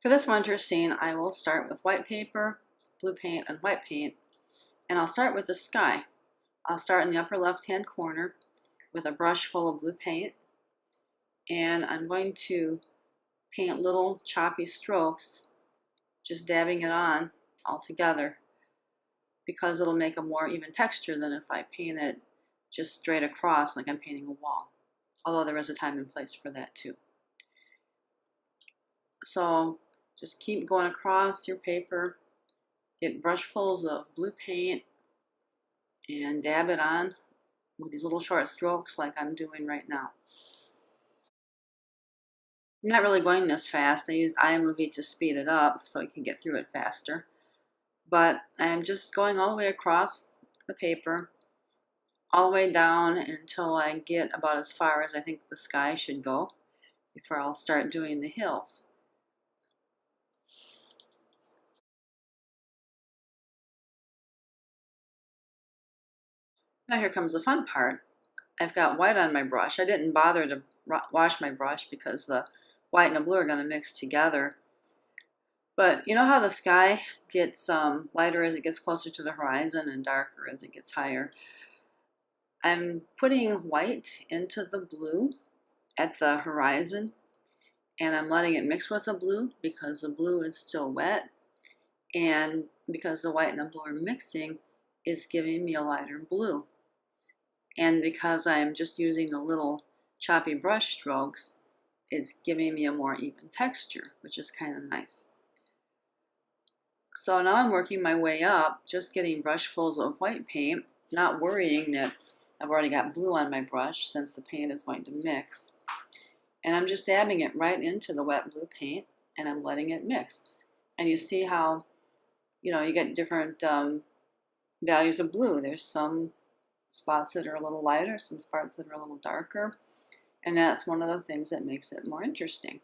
For this winter scene, I will start with white paper, blue paint, and white paint, and I'll start with the sky. I'll start in the upper left-hand corner with a brush full of blue paint, and I'm going to paint little choppy strokes, just dabbing it on all together, because it'll make a more even texture than if I paint it just straight across like I'm painting a wall, although there is a time and place for that too. So just keep going across your paper, get brushfuls of blue paint, and dab it on with these little short strokes like I'm doing right now. I'm not really going this fast. I used iMovie to speed it up so I can get through it faster. But I'm just going all the way across the paper, all the way down until I get about as far as I think the sky should go before I'll start doing the hills. Now here comes the fun part. I've got white on my brush. I didn't bother to wash my brush because the white and the blue are going to mix together. But you know how the sky gets lighter as it gets closer to the horizon and darker as it gets higher? I'm putting white into the blue at the horizon, and I'm letting it mix with the blue because the blue is still wet, and because the white and the blue are mixing, it's giving me a lighter blue. And because I'm just using the little choppy brush strokes, it's giving me a more even texture, which is kind of nice. So now I'm working my way up, just getting brushfuls of white paint, not worrying that I've already got blue on my brush since the paint is going to mix. And I'm just dabbing it right into the wet blue paint, and I'm letting it mix. And you see how, you get different values of blue. There's some spots that are a little lighter, some spots that are a little darker, and that's one of the things that makes it more interesting.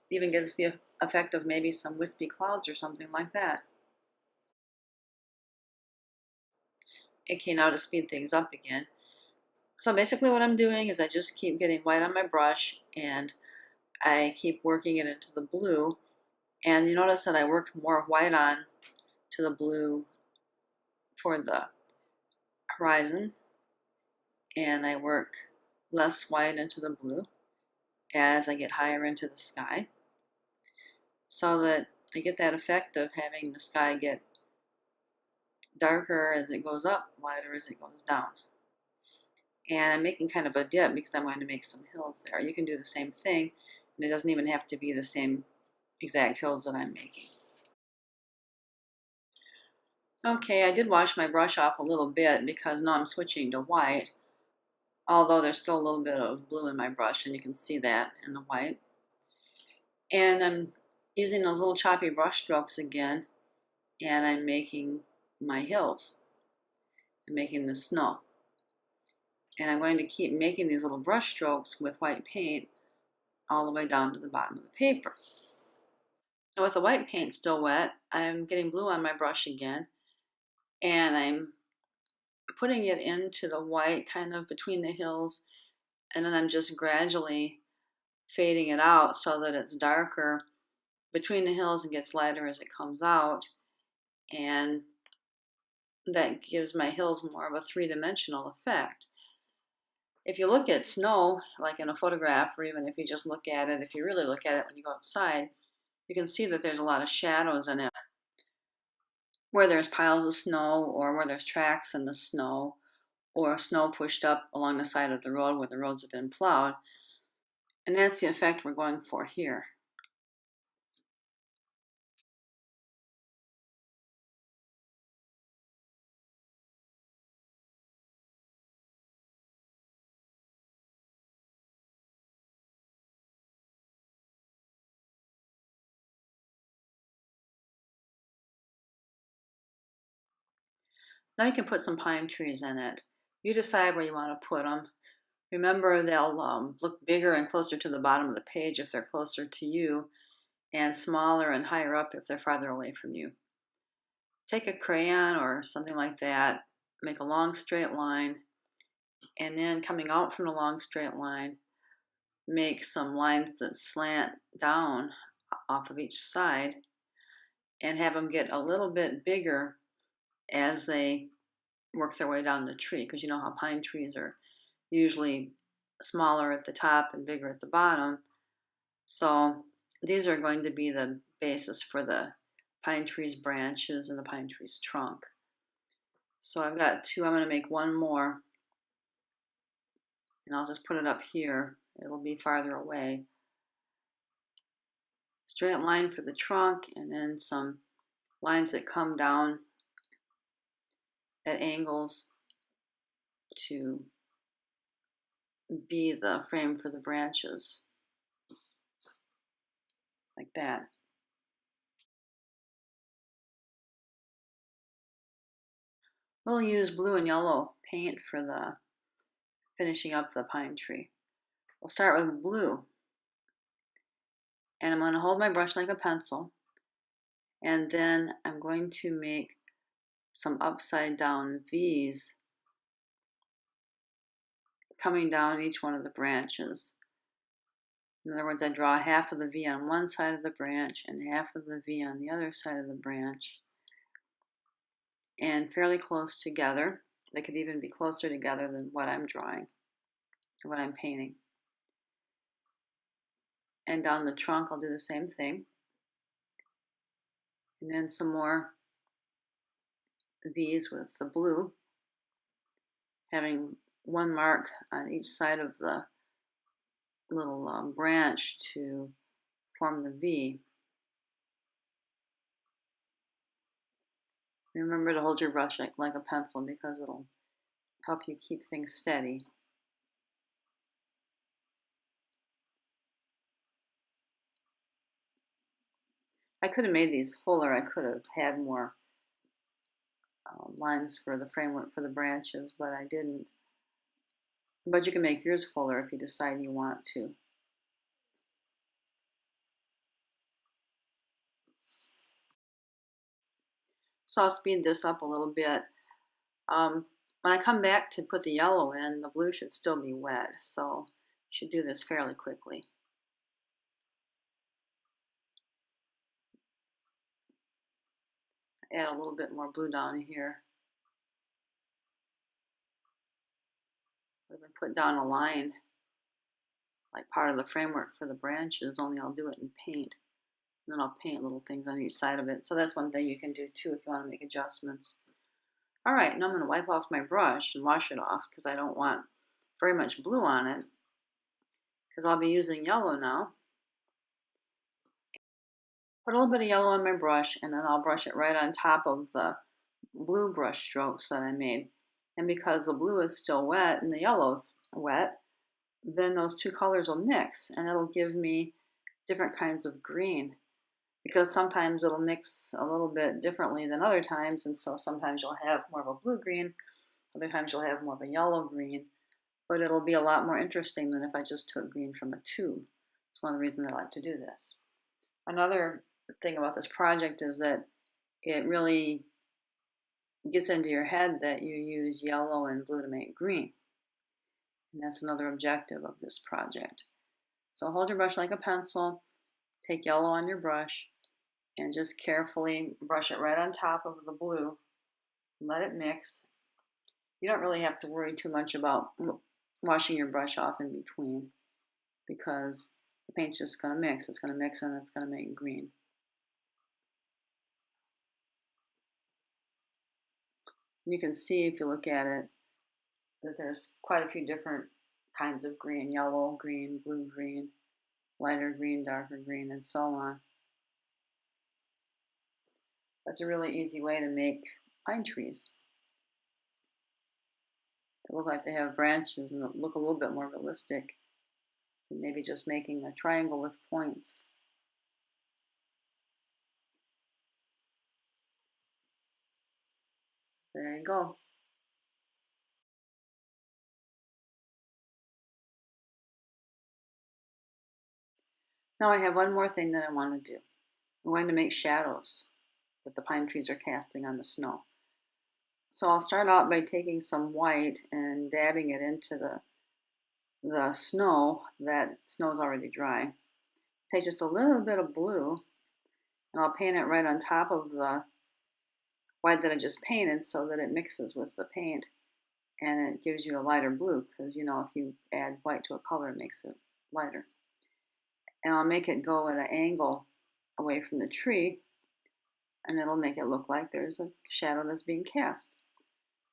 It even gives the effect of maybe some wispy clouds or something like that. Okay, now to speed things up again. So basically what I'm doing is I just keep getting white on my brush and I keep working it into the blue. And you notice that I worked more white on to the blue toward the horizon, and I work less white into the blue as I get higher into the sky, so that I get that effect of having the sky get darker as it goes up, lighter as it goes down. And I'm making kind of a dip because I'm going to make some hills there. You can do the same thing, and it doesn't even have to be the same exact hills that I'm making. Okay, I did wash my brush off a little bit because now I'm switching to white, although there's still a little bit of blue in my brush, and you can see that in the white. And I'm using those little choppy brush strokes again, and I'm making my hills. I'm making the snow. And I'm going to keep making these little brush strokes with white paint all the way down to the bottom of the paper. Now with the white paint still wet, I'm getting blue on my brush again, and I'm putting it into the white kind of between the hills, and then I'm just gradually fading it out so that it's darker between the hills and gets lighter as it comes out, and that gives my hills more of a three-dimensional effect. If you look at snow, like in a photograph, or even if you just look at it, if you really look at it when you go outside, you can see that there's a lot of shadows in it. Where there's piles of snow, or where there's tracks in the snow, or snow pushed up along the side of the road where the roads have been plowed. And that's the effect we're going for here. Now you can put some pine trees in it. You decide where you want to put them. Remember, they'll look bigger and closer to the bottom of the page if they're closer to you, and smaller and higher up if they're farther away from you. Take a crayon or something like that, make a long straight line, and then coming out from the long straight line, make some lines that slant down off of each side and have them get a little bit bigger as they work their way down the tree, because you know how pine trees are usually smaller at the top and bigger at the bottom. So these are going to be the basis for the pine tree's branches and the pine tree's trunk. So I've got two. I'm going to make one more, and I'll just put it up here. It'll be farther away. Straight line for the trunk, and then some lines that come down at angles to be the frame for the branches, like that. We'll use blue and yellow paint for the finishing up the pine tree. We'll start with blue, and I'm going to hold my brush like a pencil, and then I'm going to make some upside down V's coming down each one of the branches. In other words, I draw half of the V on one side of the branch and half of the V on the other side of the branch, and fairly close together. They could even be closer together than what I'm drawing, what I'm painting. And down the trunk, I'll do the same thing. And then some more V's with the blue, having one mark on each side of the little branch to form the V. Remember to hold your brush like a pencil, because it'll help you keep things steady. I could have made these fuller. I could have had more lines for the framework for the branches, but I didn't. But you can make yours fuller if you decide you want to. So I'll speed this up a little bit. When I come back to put the yellow in, the blue should still be wet, so you should do this fairly quickly. Add a little bit more blue down here. I'm going to put down a line like part of the framework for the branches, only I'll do it in paint. And then I'll paint little things on each side of it. So that's one thing you can do too if you want to make adjustments. All right, now I'm going to wipe off my brush and wash it off, because I don't want very much blue on it, because I'll be using yellow now. Put a little bit of yellow on my brush, and then I'll brush it right on top of the blue brush strokes that I made. And because the blue is still wet and the yellow's wet, then those two colors will mix, and it'll give me different kinds of green, because sometimes it'll mix a little bit differently than other times, and so sometimes you'll have more of a blue green, other times you'll have more of a yellow green, but it'll be a lot more interesting than if I just took green from a tube. It's one of the reasons I like to do this. Another thing about this project is that it really gets into your head that you use yellow and blue to make green. And that's another objective of this project. So hold your brush like a pencil, take yellow on your brush, and just carefully brush it right on top of the blue. Let it mix. You don't really have to worry too much about washing your brush off in between, because the paint's just going to mix. It's going to mix and it's going to make green. You can see if you look at it that there's quite a few different kinds of green: yellow green, blue green, lighter green, darker green, and so on. That's a really easy way to make pine trees. They look like they have branches and look a little bit more realistic than maybe just making a triangle with points. There you go. Now I have one more thing that I want to do. I'm going to make shadows that the pine trees are casting on the snow. So I'll start out by taking some white and dabbing it into the the snow, that snow's already dry. Take just a little bit of blue and I'll paint it right on top of the white that I just painted so that it mixes with the paint and it gives you a lighter blue because you know if you add white to a color it makes it lighter. And I'll make it go at an angle away from the tree and it'll make it look like there's a shadow that's being cast.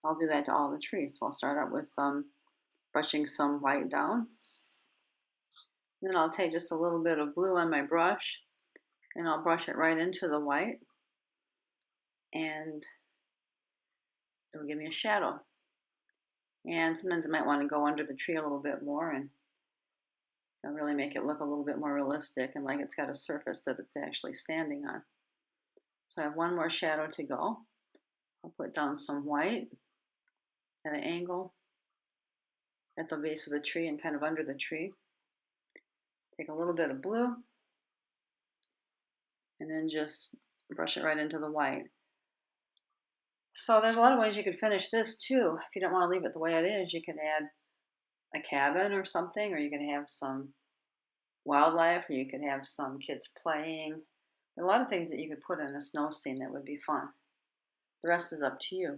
I'll do that to all the trees. So I'll start out with brushing some white down. Then I'll take just a little bit of blue on my brush and I'll brush it right into the white and it'll give me a shadow. And sometimes I might want to go under the tree a little bit more and really make it look a little bit more realistic and like it's got a surface that it's actually standing on. So I have one more shadow to go. I'll put down some white at an angle at the base of the tree and kind of under the tree. Take a little bit of blue and then just brush it right into the white. So there's a lot of ways you could finish this too. If you don't want to leave it the way it is, you can add a cabin or something, or you can have some wildlife, or you could have some kids playing. There are a lot of things that you could put in a snow scene that would be fun. The rest is up to you.